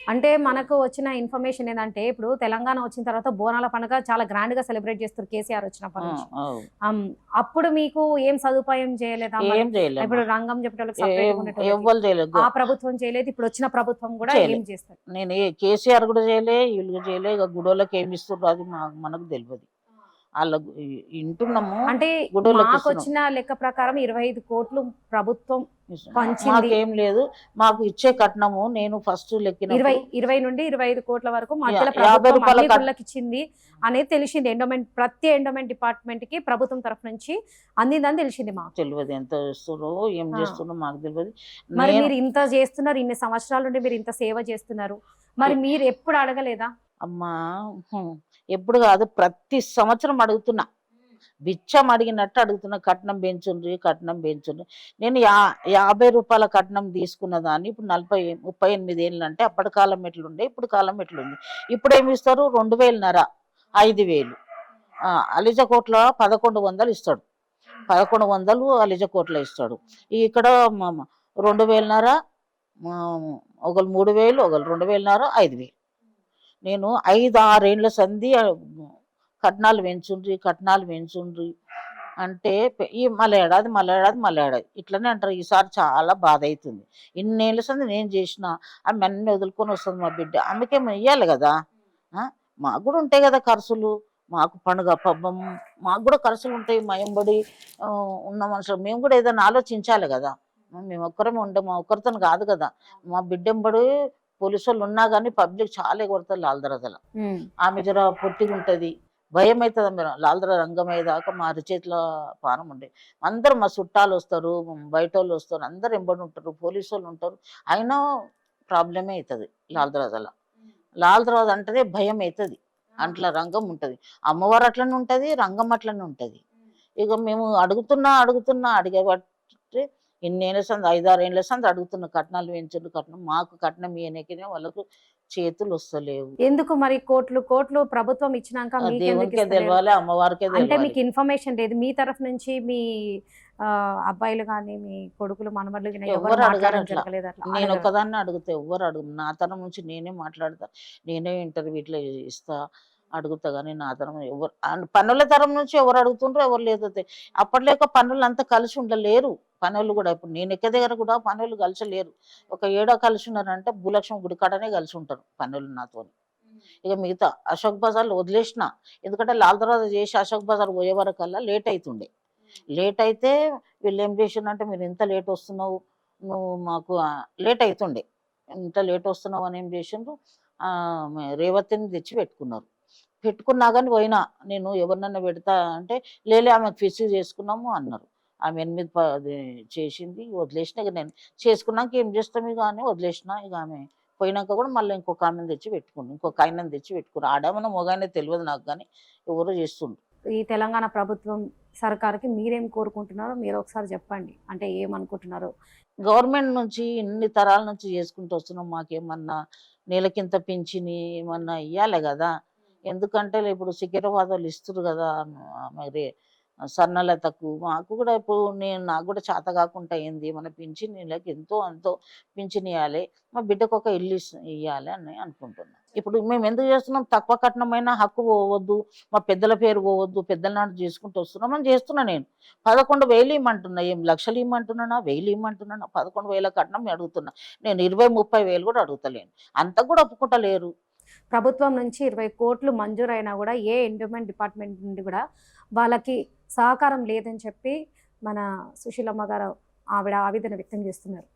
అంటే మనకు వచ్చిన ఇన్ఫర్మేషన్ ఏందంటే, ఇప్పుడు తెలంగాణ వచ్చిన తర్వాత బోనాల పండుగ చాలా గ్రాండ్‌గా సెలబ్రేట్ చేస్తారు కేసీఆర్ వచ్చినప్పటి ఆ! నుంచి. అవు. హ్మ్. అప్పుడు మీకు ఏం సదుపాయం చేయలేదా మరి? ఏం చేయలేమ్మా. ఇప్పుడు రంగం చెప్పేటోళ్ళకి సెపరేట్‌గా ఉండేటోళ్ళకి. ఎవ్వరు చేయలేదు. ఆ ప్రభుత్వం చేయలేదు. ఇప్పుడు వచ్చిన ప్రభుత్వం కూడా చేయలే. ఏం చేస్తారు? నేను కేసీఆర్ కూడా చేయలే, వీళ్ళు చేయలే. ఇక గుడోళ్ళకి ఏమి ఇస్తుర్రు అది మనకు తెలియదు. ఆళ్ళకు వింటున్నాము, అంటే గుడోళ్ళకి ఇస్తున్నాం. మాకొచ్చిన లెక్క ప్రకారం 25,00,00,000 ప్రభుత్వం పంచింది. మాకేం లేదు. మాకు ఇచ్చే కట్నము నేను ఫస్ట్ 20, లెక్కినప్పుడు 20 నుండి 25 కోట్ల వరకు మధ్యలో రూ. ప్రభుత్వం 50 అన్ని గుళ్ళకిచ్చింది అనేది తెలిసింది. ప్రతి ఎండోమెంట్ డిపార్ట్మెంట్‌కి ప్రభుత్వం తరఫు నుంచి అందిందని తెలిసింది మాకు. తెలియదు. ఎంత ఇస్తుర్రో ఏం ఆ! చేస్తుర్రో మాకు తెలియదు. మరి నేను మీరు ఇంత చేస్తున్నారు, ఇన్ని సంవత్సరాల నుండి మీరు ఇంత సేవ చేస్తున్నారు. మరి మీరు ఎప్పుడు అడగలేదా? అమ్మా, ఎప్పుడు కాదు, ప్రతి సంవత్సరం అడుగుతున్నా. బిచ్చం అడిగినట్టు అడుగుతున్నా. కట్నం పెంచుండ్రి, కట్నం పెంచుండ్రి. నేను రూ. 50 కట్నం తీసుకున్న దాన్ని ఇప్పుడు 38 ఏళ్ళు అంటే అప్పటి కాలం ఎట్లుండే, ఇప్పుడు కాలం ఎట్లుంది. ఇప్పుడు ఏమి ఇస్తారు? 2,500, 5,000. అలిజకోట్ల 1,100 ఇస్తాడు. 1,100 అలిజకోట్ల ఇస్తాడు. ఇక్కడ 2,500, ఒకళ్ళు 3,000, ఒకళ్ళు 2,500, 5,000. నేను 5, 6 ఏళ్ల సంధి కట్నాలు పెంచుండ్రి, కట్నాలు పెంచుండ్రి అంటే ఈ మళ్ళీ ఏడాది ఇట్లనే అంటారు. ఈసారి చాలా బాధ అవుతుంది. ఇన్నేళ్ళ సంది నేను చేసిన ఆమె అన్నీ వదులుకొని వస్తుంది మా బిడ్డ. ఆమెకేమో ఇయ్యాలి కదా. మాకు కూడా ఉంటాయి కదా ఖర్చులు. మాకు పండుగ పబ్బం, మాకు కూడా ఖర్చులు ఉంటాయి. మా ఎంబడి ఉన్న మనుషులు మేము కూడా ఏదైనా ఆలోచించాలి కదా. మేము ఒక్కరమే ఉండము, ఒక్కరితో కాదు కదా. మా బిడ్డ ఎంబడి పోలీసు వాళ్ళు ఉన్నా కానీ పబ్లిక్ చాలా కొడతారు లాల్దరదల. ఆమె జర పొట్టిగా ఉంటుంది, భయం అవుతుంది. మీరు లాల్దర రంగం అయ్యేదాకా మా అరిచేతుల పానం ఉండే. అందరూ మా చుట్టాలు వస్తారు, బయట వాళ్ళు వస్తారు, అందరు ఎంబడి ఉంటారు, పోలీసు వాళ్ళు ఉంటారు. అయినా ప్రాబ్లమే అవుతుంది లాల్దరదల. లాల్దరద అంటేనే భయం అవుతుంది. అంట్ల రంగం ఉంటుంది. అమ్మవారు అట్లనే ఉంటుంది, రంగం అట్లనే ఉంటుంది. ఇక మేము అడిగేబట్టి ఇన్నేళ్ళ సంది 5, 6 ఏళ్ళ సంది అడుగుతున్న కట్నాలు పెంచుడు, కట్నం మాకు కట్నం ఇయ్యనికనే వాళ్ళకు చేతులు వస్తలేవు. ఎందుకు మరి కోట్లు కోట్లు ప్రభుత్వం ఇచ్చినాక మీకెందుకు దేవునికే ఇస్తలేరు? తెలవాలి, అమ్మవారికే అంటే తెలవాలి. మీకు ఇన్ఫర్మేషన్ లేదు. మీ తరఫు నుంచి మీ అబ్బాయిలు గాని, మీ కొడుకులు, మనవళ్ళు గాని ఎవరు ఎవ్వరు అడగరు మాట్లాడడం అట్లా. జరగలేదు అట్లా? నేను అడగరా? ఒక్కదాన్ని అడుగుతా, ఎవ్వరు అడుగు. నా తరం నుంచి నేనే మాట్లాడతా, నేనే ఇంటర్వ్యూ ఇట్లా ఇస్తా, అడుగుతా. కానీ నా తరం ఎవరు, పనుల తరం నుంచి ఎవరు అడుగుతుండ్రో ఎవరు లేదు. అప్పట్లేక పనులు అంతా కలిసి ఉండలేరు. పనులు కూడా ఇప్పుడు నేను ఎక్క దగ్గర కూడా పనులు కలిసి లేరు. ఒక ఏడో కలిసి ఉన్నారంటే భూలక్ష్మి గుడి కాడనే కలిసి ఉంటారు పనులు నాతో. ఇక మిగతా అశోక్ బజార్లో వదిలేసిన. ఎందుకంటే లాల్ దర్వాజా చేసి అశోక్ బజార్ పోయే వరకల్లా లేట్ అవుతుండే. లేట్ అయితే వీళ్ళు ఏం చేసిండ్రంటే, మీరు ఇంత లేట్ వస్తున్నావు, నువ్వు మాకు లేట్ అవుతుండే, ఇంత లేట్ వస్తున్నావు అని ఏం చేసిండ్రు, రేవతిని తెచ్చి పెట్టుకున్నారు. పెట్టుకున్నా కానీ పోయినా నేను ఎవరినన్నా పెడతా అంటే, లేలే ఆమెకు ఫిక్స్ చేసుకున్నాము అన్నారు. ఆమె 8, 10 చేసింది, వదిలేసిన. ఇక నేను చేసుకున్నాక ఏం చేస్తాం ఇక అని వదిలేసిన. ఇక ఆమె పోయినాక కూడా మళ్ళీ ఇంకొక ఆమెను తెచ్చి పెట్టుకున్నాను, ఇంకొక ఆయనను తెచ్చి పెట్టుకున్నాను. ఆడమన్నా మొగానే తెలియదు నాకు, కానీ ఎవరో చేస్తుండ్రు. ఈ తెలంగాణ ప్రభుత్వం సర్కార్‌కి మీరేం కోరుకుంటున్నారో మీరు ఒకసారి చెప్పండి. అంటే ఏమనుకుంటున్నారో? గవర్నమెంట్ నుంచి ఇన్ని తరాల నుంచి చేసుకుంటూ వస్తున్నాం. మాకేమన్నా నెలకింత పింఛని ఏమన్నా ఇవ్వాలి కదా. ఎందుకంటే ఇప్పుడు సికింద్రాబాద్ వాళ్ళు ఇస్తున్నారు కదా. మరి సన్నలతకు మాకు కూడా ఇప్పుడు నాకు కూడా చేత కాకుండా అయింది. మన పింఛన్ నెలకి ఎంతో అంతో పింఛన్ ఇవ్వాలి, మా బిడ్డకు ఒక ఇల్లు ఇవ్వాలి అని అనుకుంటున్నాం. ఇప్పుడు మేము ఎందుకు చేస్తున్నాం? తక్కువ కట్నమైన హక్కు పోవద్దు, మా పెద్దల పేరు పోవద్దు, పెద్దల నాడు చేసుకుంటూ వస్తున్నాం అని చేస్తున్నా. నేను 11,000 ఇమ్మంటున్నా, ఏం లక్షలు ఇమ్మంటున్నానా, 1,000 ఇమ్మంటున్నానా? 11,000 కట్నం అడుగుతున్నా. నేను 20, 30,000 కూడా అడుగుతలేను. అంత కూడా ఒప్పుకుంటలేరు. ప్రభుత్వం నుంచి 20 కోట్లు మంజూరైనా కూడా ఏ ఎండోమెంట్ డిపార్ట్మెంట్ నుండి కూడా వాళ్ళకి సహకారం లేదని చెప్పి మన సుశీలమ్మ గారు ఆవిడ ఆవేదన వ్యక్తం చేస్తున్నారు.